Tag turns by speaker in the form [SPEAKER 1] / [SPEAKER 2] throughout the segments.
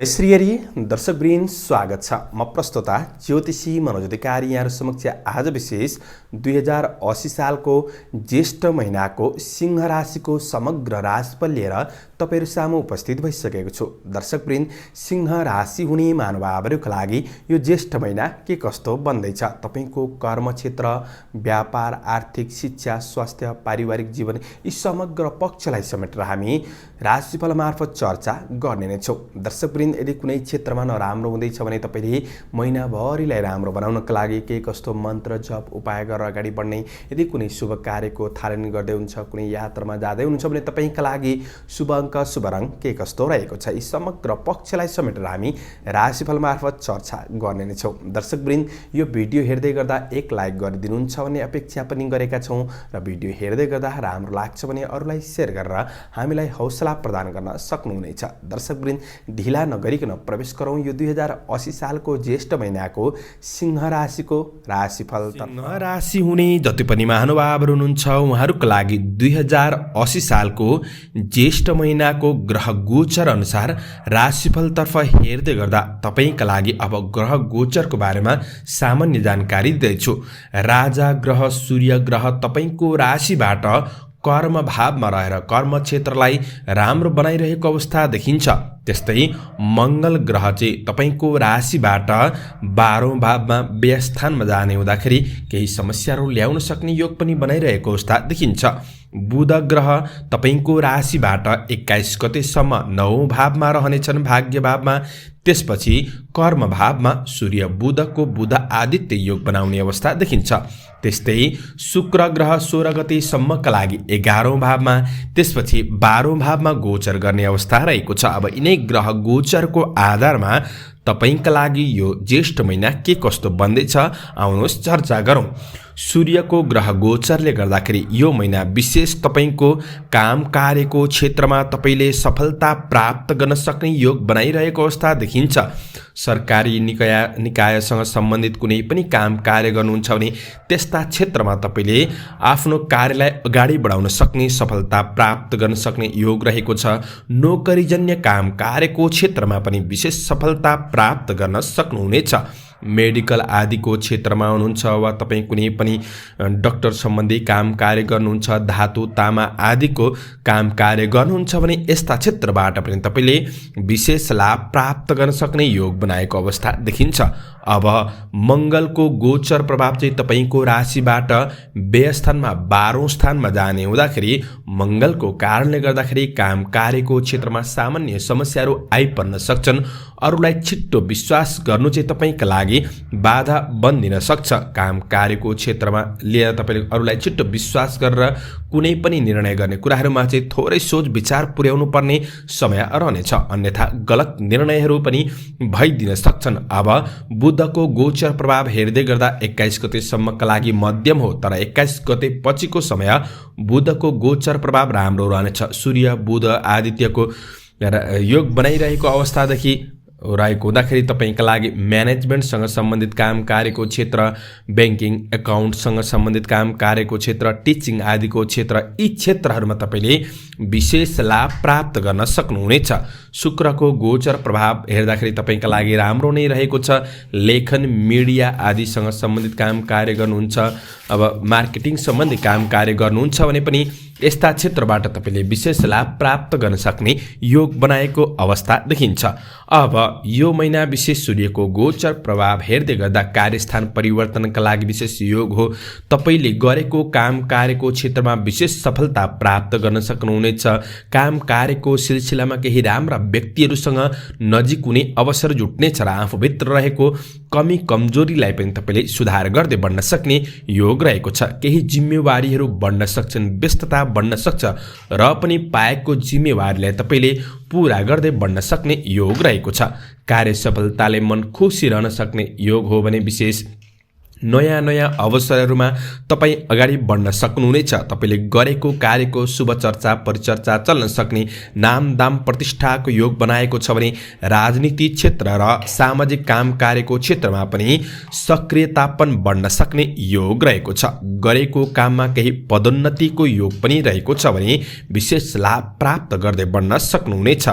[SPEAKER 1] श्रीहरि दर्शकवृन्द स्वागत छ। म प्रस्तोता ज्योतिषी मनोज अधिकारी यहाँहरु समक्ष आज विशेष 2080 सालको ज्येष्ठ महिनाको सिंह राशिको समग्र राशिफल लिएर तपाईहरु सामु उपस्थित भइसकेको छु। दर्शकवृन्द, सिंह राशि हुने महानुभावहरुका लागि यो ज्येष्ठ महिना के कस्तो बन्दैछ, तपाईको कर्म क्षेत्र, व्यापार, आर्थिक, शिक्षा, स्वास्थ्य, पारिवारिक जीवन यी समग्र पक्षलाई समेटेर हामी राशिफल मार्फत चर्चा गर्ने नै छौं। दर्शकवृन्द, यदि कुनै क्षेत्रमा नराम्रो हुँदैछ भने तपाईले महिनाभरिलाई राम्रो बनाउनका लागि के कस्तो मन्त्र जप उपाय गरेर अगाडि बढ्ने, यदि कुनै शुभ कार्यको थालनी गर्दै हुन्छ, कुनै यात्रामा जाँदै हुनुहुन्छ भने तपाईका लागि शुभ अंक शुभ रंग के कस्तो रहेको छ, यी समग्र पक्षलाई समेटेर हामी राशिफल मार्फत चर्चा गर्ने नै छौं। दर्शकवृन्द, यो भिडियो हेर्दै गर्दा एक लाइक गरिदिनुहुन्छ भन्ने अपेक्षा पनि गरेका छौं र भिडियो हेर्दै गर्दा राम्रो लाग्छ भने अरूलाई शेयर गरेर हामीलाई हौसला प्रदान गर्न सक्नुहुनेछ। दर्शकवृन्द, ढिला नगरिकन प्रवेश गरौं यो 2080 सालको ज्येष्ठ महिनाको सिंह राशिको राशिफल। सिंह राशि हुने जति पनि महानुभावहरु हुनुहुन्छ उहाँहरुका लागि 2080 सालको ज्येष्ठ महिनाको ग्रह गोचर अनुसार राशिफल तर्फ हेर्दै गर्दा तपाईका लागि अब ग्रह गोचरको बारेमा सामान्य जानकारी दिदैछु। राजा ग्रह सूर्य ग्रह तपाईको राशिबाट कर्म भावमा रहेर कर्म क्षेत्रलाई राम्रो बनाइरहेको अवस्था देखिन्छ। त्यस्तै मंगल ग्रह चाहिँ तपाईको राशिबाट 12औं भावमा व्ययस्थानमा जाने हुँदाखेरि केही समस्याहरू ल्याउन सक्ने योग पनि बनाइरहेको अवस्था देखिन्छ। बुध ग्रह तपाईको राशिबाट 21 गतेसम्म 9औं भावमा रहनेछन् भाग्य भावमा। त्यसपछि कर्म भावमा सूर्य बुधको बुध आदित्य योग बनाउने अवस्था देखिन्छ। त्यस्तै शुक्र ग्रह 16 गतेसम्मका लागि 11औं भावमा, त्यसपछि 12औं भावमा गोचर गर्ने अवस्था रहेको छ। अब यिनै ग्रह गोचरको आधारमा तपाईका लागि यो ज्येष्ठ महिना के कस्तो बन्दैछ आउनुहोस् चर्चा गरौं। सूर्यको ग्रह गोचरले गर्दाखेरि यो महिना विशेष तपाईको काम कार्यको क्षेत्रमा तपाईले सफलता प्राप्त गर्न सक्ने योग बनाइरहेको अवस्था देखिन्छ। सरकारी निकायसँग सम्बन्धित कुनै पनि काम कार्य गर्नुहुन्छ भने त्यस्ता क्षेत्रमा तपाईले आफ्नो कार्यलाई अगाडि बढाउन सक्ने सफलता प्राप्त गर्न सक्ने योग रहेको छ। नोकरीजन्य काम कार्यको क्षेत्रमा पनि विशेष सफलता प्राप्त गर्न सक्नुहुनेछ। मेडिकल आदिको क्षेत्रमा हुनुहुन्छ वा तपाई कुनै पनि डाक्टर सम्बन्धी काम कार्य गर्नुहुन्छ, धातु तामा आदिको काम कार्य गर्नुहुन्छ भने यस्ता क्षेत्रबाट पनि तपाईले विशेष लाभ प्राप्त गर्न सक्ने योग बनाएको अवस्था देखिन्छ। अब मंगलको गोचर प्रभाव चाहिँ तपाईको राशिबाट व्ययस्थानमा 12औं स्थानमा जाने हुँदाखेरि मंगलको कारणले गर्दाखेरि काम कार्यको क्षेत्रमा सामान्य समस्याहरू आइपर्न सक्छन्। अरूलाई छिट्टो विश्वास गर्नु चाहिँ तपाईका लागि बाधा बन्दिन सक्छ। काम कार्यको क्षेत्रमा लिएर तपाईले अरूलाई छिट्टो विश्वास गरेर कुनै पनि निर्णय गर्ने कुराहरुमा चाहिँ थोरै सोच विचार पुर्याउनु पर्ने समय रहनेछ, अन्यथा गलत निर्णयहरू पनि भइदिन सक्छन्। अब बुधको गोचर प्रभाव हेर्दै गर्दा 21 गतेसम्मका लागि मध्यम हो, तर 21 गते पछिको समय बुधको गोचर प्रभाव राम्रो रहनेछ। सूर्य बुध आदित्यको योग बनाइरहेको अवस्थादेखि रहेको हुँदाखेरि तपाईका लागि म्यानेजमेन्टसँग सम्बन्धित काम कार्यको क्षेत्र, बैंकिङ एकाउन्टसँग सम्बन्धित काम कार्यको क्षेत्र, टिचिङ आदिको क्षेत्र यी क्षेत्रहरूमा तपाईले विशेष लाभ प्राप्त गर्न सक्नुहुनेछ। शुक्रको गोचर प्रभाव हेर्दाखेरि तपाईका लागि राम्रो नै रहेको छ। लेखन मिडिया आदिसँग सम्बन्धित काम कार्य गर्नुहुन्छ, अब मार्केटिङ सम्बन्धी काम कार्य गर्नुहुन्छ भने पनि यस्ता क्षेत्रबाट तपाईले विशेष लाभ प्राप्त गर्न सक्ने योग बनाएको अवस्था देखिन्छ। अब यो महिना विशेष सूर्यको गोचर प्रभाव हेर्दै गर्दा कार्यस्थान परिवर्तनका लागि विशेष योग हो। तपाईले गरेको काम कार्यको क्षेत्रमा विशेष सफलता प्राप्त गर्न सक्नुहुनेछ। काम कार्यको सिलसिलामा केही राम्रा व्यक्तिहरूसँग नजिक हुने अवसर जुट्नेछ र आफूभित्र रहेको कमी कमजोरीलाई पनि तपाईले सुधार गर्दै बढ्न सक्ने योग रहेको छ। केही जिम्मेवारीहरू बढ्न सक्छन्, व्यस्तता बढ्न सक्छ र पनि पाएको जिम्मेवारीलाई तपाईले पूरा गर्दै बढ्न सक्ने योग रहेको छ। कार्य सफलताले मन खुसी रहन सक्ने योग हो भने विशेष नयाँ अवसरहरूमा तपाई अगाडि बढ्न सक्नुहुनेछ। तपाईले गरेको कार्यको शुभ चर्चा परिचर्चा चल्न सक्ने नाम दाम प्रतिष्ठाको योग बनाएको छ भने राजनीति क्षेत्र र सामाजिक काम कार्यको क्षेत्रमा पनि सक्रियतापन बढ्न सक्ने योग रहेको छ। गरेको काममा केही पदोन्नतिको योग पनि रहेको छ भने विशेष लाभ प्राप्त गर्दै बढ्न सक्नुहुनेछ।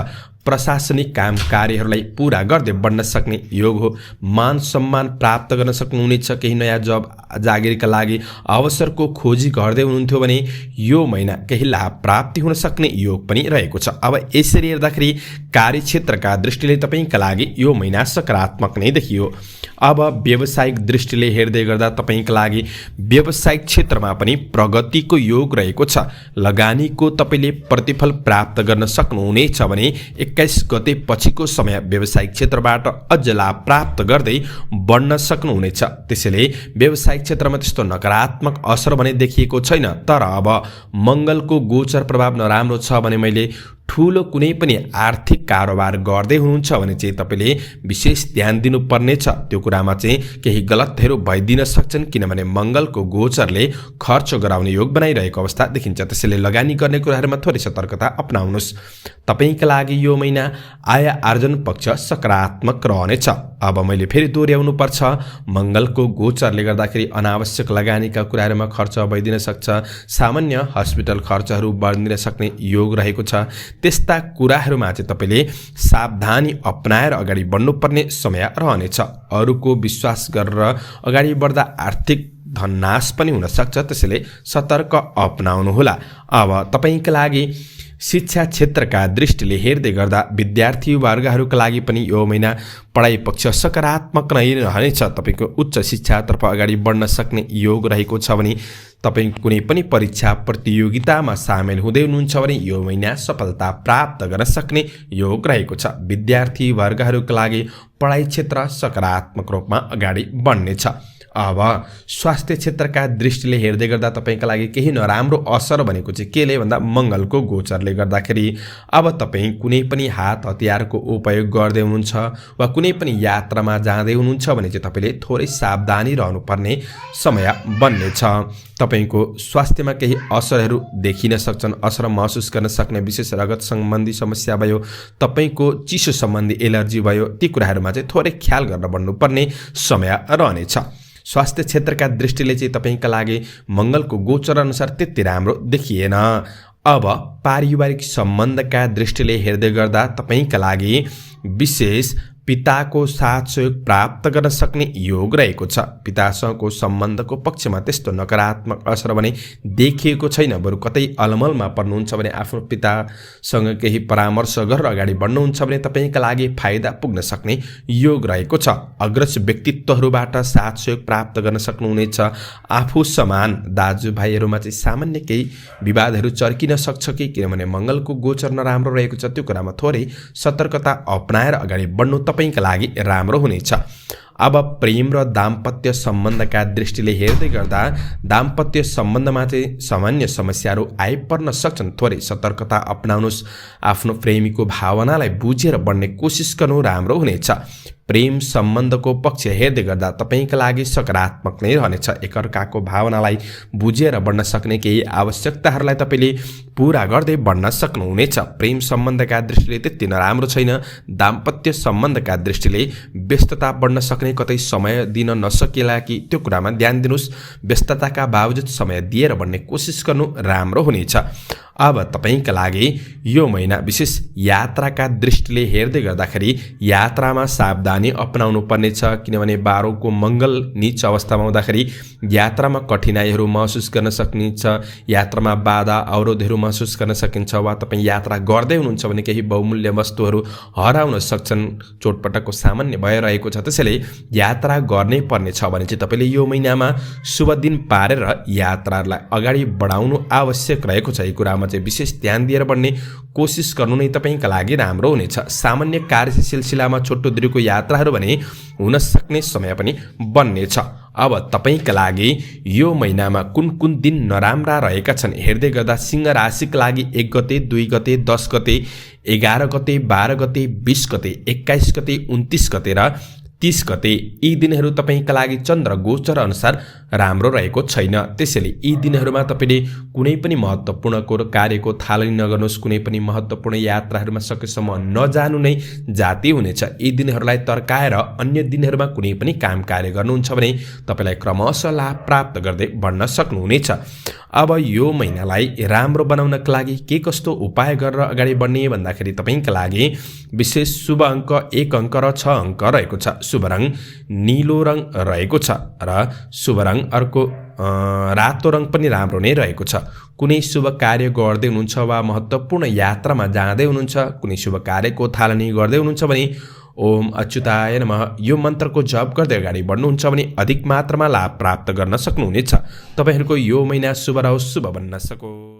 [SPEAKER 1] प्रशासनिक काम कार्यहरूलाई पूरा गर्दै बढ्न सक्ने योग हो। मान सम्मान प्राप्त गर्न सक्नुहुनेछ। केही नयाँ जब जागिरका लागि अवसरको खोजी गर्दै हुनुहुन्थ्यो भने यो महिना केही लाभ प्राप्ति हुन सक्ने योग पनि रहेको छ। अब यसरी हेर्दाखेरि कार्यक्षेत्रका दृष्टिले तपाईँका लागि यो महिना सकारात्मक नै देखियो। अब व्यावसायिक दृष्टिले हेर्दै गर्दा तपाईँका लागि व्यावसायिक क्षेत्रमा पनि प्रगतिको योग रहेको छ। लगानीको तपाईँले प्रतिफल प्राप्त गर्न सक्नुहुनेछ भने 21 गते पछिको समय व्यावसायिक क्षेत्रबाट अझ लाभ प्राप्त गर्दै बढ्न सक्नुहुनेछ। त्यसैले व्यावसायिक क्षेत्रमा त्यस्तो नकारात्मक असर भने देखिएको छैन। तर अब मङ्गलको गोचर प्रभाव नराम्रो छ भने मैले ठुलो कुनै पनि आर्थिक कारोबार गर्दै हुनुहुन्छ भने चाहिँ तपाईँले विशेष ध्यान दिनुपर्नेछ। त्यो कुरामा चाहिँ केही गलतहरू भइदिन सक्छन्, किनभने मङ्गलको गोचरले खर्च गराउने योग बनाइरहेको अवस्था देखिन्छ। त्यसैले लगानी गर्ने कुराहरूमा थोरै सतर्कता अपनाउनुहोस्। तपाईँका लागि यो महिना आय आर्जन पक्ष सकारात्मक रहनेछ। अब मैले फेरि दोहोऱ्याउनु पर्छ, मङ्गलको गोचरले गर्दाखेरि अनावश्यक लगानीका कुराहरूमा खर्च भइदिन सक्छ। सामान्य हस्पिटल खर्चहरू बढ्दिन सक्ने योग रहेको छ। त्यस्ता कुराहरूमा चाहिँ तपाईँले सावधानी अपनाएर अगाडि बढ्नुपर्ने समय रहनेछ। अरूको विश्वास गरेर अगाडि बढ्दा आर्थिक धननाश पनि हुन सक्छ। त्यसैले सतर्क अपनाउनुहोला। अब तपाईँका लागि शिक्षा क्षेत्रका दृष्टिले हेर्दै गर्दा विद्यार्थी वर्गहरूका लागि पनि यो महिना पढाइ पक्ष सकारात्मक नै रहनेछ। तपाईँको उच्च शिक्षातर्फ अगाडि बढ्न सक्ने योग रहेको छ भने तपाईँ कुनै पनि परीक्षा प्रतियोगितामा सामेल हुँदै हुनुहुन्छ भने यो महिना सफलता प्राप्त गर्न सक्ने योग रहेको छ। विद्यार्थी वर्गहरूका लागि पढाइ क्षेत्र सकारात्मक रूपमा अगाडि बढ्नेछ। अब स्वास्थ्य क्षेत्रका दृष्टिले हेर्दै गर्दा तपाईँका लागि केही नराम्रो असर भनेको चाहिँ केले भन्दा मङ्गलको गोचरले गर्दाखेरि अब तपाईँ कुनै पनि हात हतियारको उपयोग गर्दै हुनुहुन्छ वा कुनै पनि यात्रामा जाँदै हुनुहुन्छ भने चाहिँ तपाईँले थोरै सावधानी रहनुपर्ने समय बन्नेछ। तपाईँको स्वास्थ्यमा केही असरहरू देखिन सक्छन्। असर महसुस गर्न सक्ने विशेष रगत सम्बन्धी समस्या भयो, तपाईँको चिसो सम्बन्धी एलर्जी भयो, ती कुराहरूमा चाहिँ थोरै ख्याल गरेर बढ्नुपर्ने समय रहनेछ। स्वास्थ्य क्षेत्रका दृष्टिले चाहिँ तपाईँका लागि मङ्गलको गोचर अनुसार त्यति राम्रो देखिएन। अब पारिवारिक सम्बन्धका दृष्टिले हेर्दै गर्दा तपाईँका लागि विशेष पिताको साथ सहयोग प्राप्त गर्न सक्ने योग रहेको छ। पितासँगको सम्बन्धको पक्षमा त्यस्तो नकारात्मक असर भने देखिएको छैन। बरु कतै अलमलमा पर्नुहुन्छ भने आफ्नो पितासँग केही परामर्श गरेर अगाडि बढ्नुहुन्छ भने तपाईँका लागि फाइदा पुग्न सक्ने योग रहेको छ। अग्रज व्यक्तित्वहरूबाट साथ सहयोग प्राप्त गर्न सक्नुहुनेछ। आफू समान दाजुभाइहरूमा चाहिँ सामान्य केही विवादहरू चर्किन सक्छ कि किनभने मङ्गलको गोचर नराम्रो रहेको छ। त्यो कुरामा थोरै सतर्कता अपनाएर अगाडि बढ्नु तपाईँका लागि राम्रो हुनेछ। अब प्रेम र दाम्पत्य सम्बन्धका दृष्टिले हेर्दै गर्दा दाम्पत्य सम्बन्धमा चाहिँ सामान्य समस्याहरू आइपर्न सक्छन्। थोरै सतर्कता अपनाउनुहोस्। आफ्नो प्रेमीको भावनालाई बुझेर बढ्ने कोसिस गर्नु राम्रो हुनेछ। प्रेम सम्बन्धको पक्ष हेर्दै गर्दा तपाईँका लागि सकारात्मक नै रहनेछ। एकअर्काको भावनालाई बुझेर बढ्न सक्ने केही आवश्यकताहरूलाई तपाईँले पूरा गर्दै बढ्न सक्नुहुनेछ। प्रेम सम्बन्धका दृष्टिले त्यति नराम्रो छैन। दाम्पत्य सम्बन्धका दृष्टिले व्यस्तता बढ्न सक्ने, कतै समय दिन नसकेला कि त्यो कुरामा ध्यान दिनुहोस्। व्यस्तताका बावजुद समय दिएर बढ्ने कोसिस गर्नु राम्रो हुनेछ। अब तपाईँका लागि यो महिना विशेष यात्राका दृष्टिले हेर्दै गर्दाखेरि यात्रामा सावधानी अपनाउनु पर्नेछ, किनभने 12 को मङ्गल नीच अवस्थामा हुँदाखेरि यात्रामा कठिनाइहरू महसुस गर्न सकिन्छ। यात्रामा बाधा अवरोधहरू महसुस गर्न सकिन्छ वा तपाईँ यात्रा गर्दै हुनुहुन्छ भने केही बहुमूल्य वस्तुहरू हराउन सक्छन्। चोटपटकको सामान्य भइरहेको छ। त्यसैले यात्रा गर्नै पर्नेछ भने चाहिँ तपाईँले यो महिनामा शुभ दिन पारेर यात्रालाई अगाडि बढाउनु आवश्यक रहेको छ। यी कुरामा चाहिँ विशेष ध्यान दिएर बढ्ने कोसिस गर्नु नै तपाईँका लागि राम्रो हुनेछ। सामान्य कार्य सिलसिलामा छोटो दूरीको यात्राहरू भने हुन सक्ने समय पनि बन्नेछ। अब तपाईँका लागि यो महिनामा कुन कुन दिन नराम्रा रहेका छन् हेर्दै गर्दा सिंह राशिका लागि 1 गते, 2 गते, 10 गते, 11 गते, 12 गते, 20 गते, 21 गते, 29 गते र 30 गते। यी दिनहरू तपाईँका लागि चन्द्र गोचर अनुसार राम्रो रहेको छैन। त्यसैले यी दिनहरूमा तपाईँले कुनै पनि महत्त्वपूर्ण कार्यको थालनी नगर्नुहोस्, कुनै पनि महत्त्वपूर्ण यात्राहरूमा सकेसम्म नजानु नै जाति हुनेछ। यी दिनहरूलाई तर्काएर अन्य दिनहरूमा कुनै पनि काम कार्य गर्नुहुन्छ भने तपाईँलाई क्रमशः लाभ प्राप्त गर्दै बढ्न सक्नुहुनेछ। अब यो महिनालाई राम्रो बनाउनका लागि के कस्तो उपाय गरेर अगाडि बढ्ने भन्दाखेरि तपाईँका लागि विशेष शुभ अङ्क 1 अङ्क र 6 अङ्क रहेको छ। शुभ रङ नीलो रङ रहेको छ र शुभ रङ अर्को रातो रङ पनि राम्रो नै रहेको छ। कुनै शुभ कार्य गर्दै हुनुहुन्छ वा महत्त्वपूर्ण यात्रामा जाँदै हुनुहुन्छ, कुनै शुभ कार्यको थालनी गर्दै हुनुहुन्छ भने ओम अच्युताय नमः यो मन्त्रको जप गर्दै अगाडि बढ्नुहुन्छ भने अधिक मात्रामा लाभ प्राप्त गर्न सक्नुहुनेछ। तपाईँहरूको यो महिना शुभ रहोस्, शुभ बन्न सकोस्।